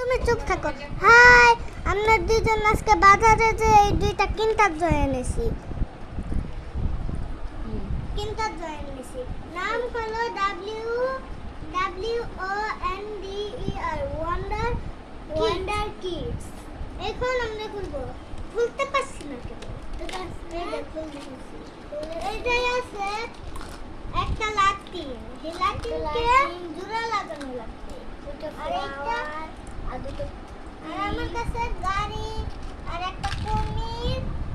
তুমি চুপ থাকো। হাই, আমরা দুজন আজকে বাজারে যে এই দুইটা কিনতার জয় এনেছি। নাম হলো WONDER ওয়ান্ডার কিডস। এখন আমরা খুলতে পারছি না কেন? এইটাই আছে একটা লাঠিম। এই লাঠিমকে জোড়া লাগানো লাগবে। আর এইটা আর আমার কাছে গাড়ি আর একটা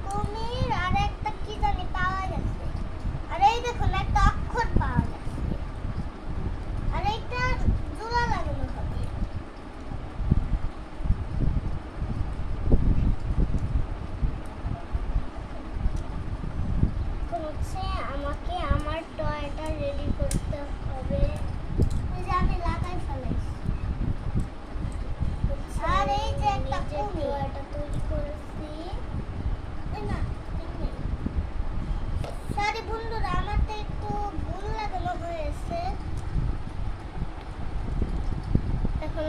কুমির আর একটা কি জানি পাওয়া যাচ্ছে। আর এই দেখুন একটা অক্ষর পাওয়া যাচ্ছে। আর এইটা জোড়া লাগানো হবে। আমাকে আমার টয়টা রেডি করতে হবে। এই যে আমি লাগাই ফেলেছি। আর এই যে একটা টয়টা তৈরি করেছি। না সরি বন্ধুরা, আমার তো একটু ভুল লাগানো হয়েছে। এখন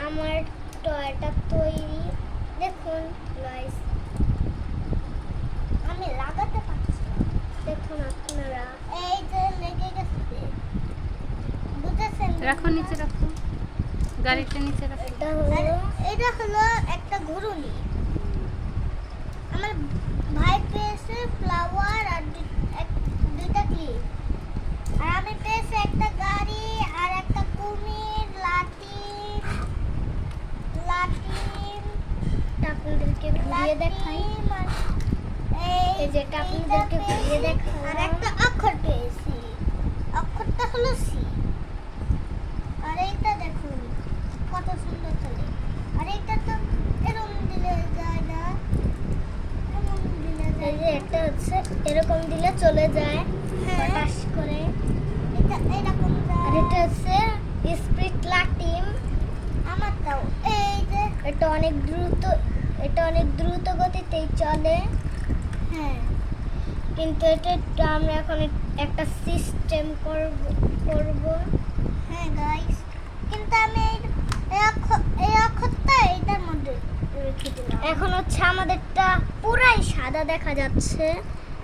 আমার টয়টা তৈরি। দেখুন গাইস, আমি লাগাতে পারছি না। দেখুন আপনারা, এই যে লেগে গেছে। বুঝেছেন? রাখো, নিচে রাখো, গাড়িটা নিচে রাখো। এটা হলো একটা ঘুরুনি। আমার ভাই পেয়েছে ফ্লাওয়ার আর দুইটা ক্লিপ। আর আমি পেয়েছি একটা গাড়ি আর একটা কুমির, লাঠিম। আপনাদেরকে ঘুরিয়ে দেখাই। এই যেটা আপনাদেরকে ঘুরিয়ে দেখাই। আর একটা অক্ষর পেয়েছি, অক্ষরটা হলো সি। আর এইটা দেখুন কত সুন্দর চলে। আর এইটা তো এরকম দিলে যায় না, এরকম দিলে যায়। এই যে একটা হচ্ছে এরকম দিলে চলে যায় হঠাৎ করে। এটা এরকম যায়। আর এটা হচ্ছে স্পিড লাটিম। আমারটাও এই যে এটা অনেক দ্রুত গতিতেই চলে। হ্যাঁ, কিন্তু এটা আমরা এখন একটা সিস্টেম করব। হ্যাঁ গাইস, কিন্তু আমি এই অক্ষরটা এটার মধ্যে রেখে দিলাম। এখন আমাদেরটা পুরাই সাদা দেখা যাচ্ছে।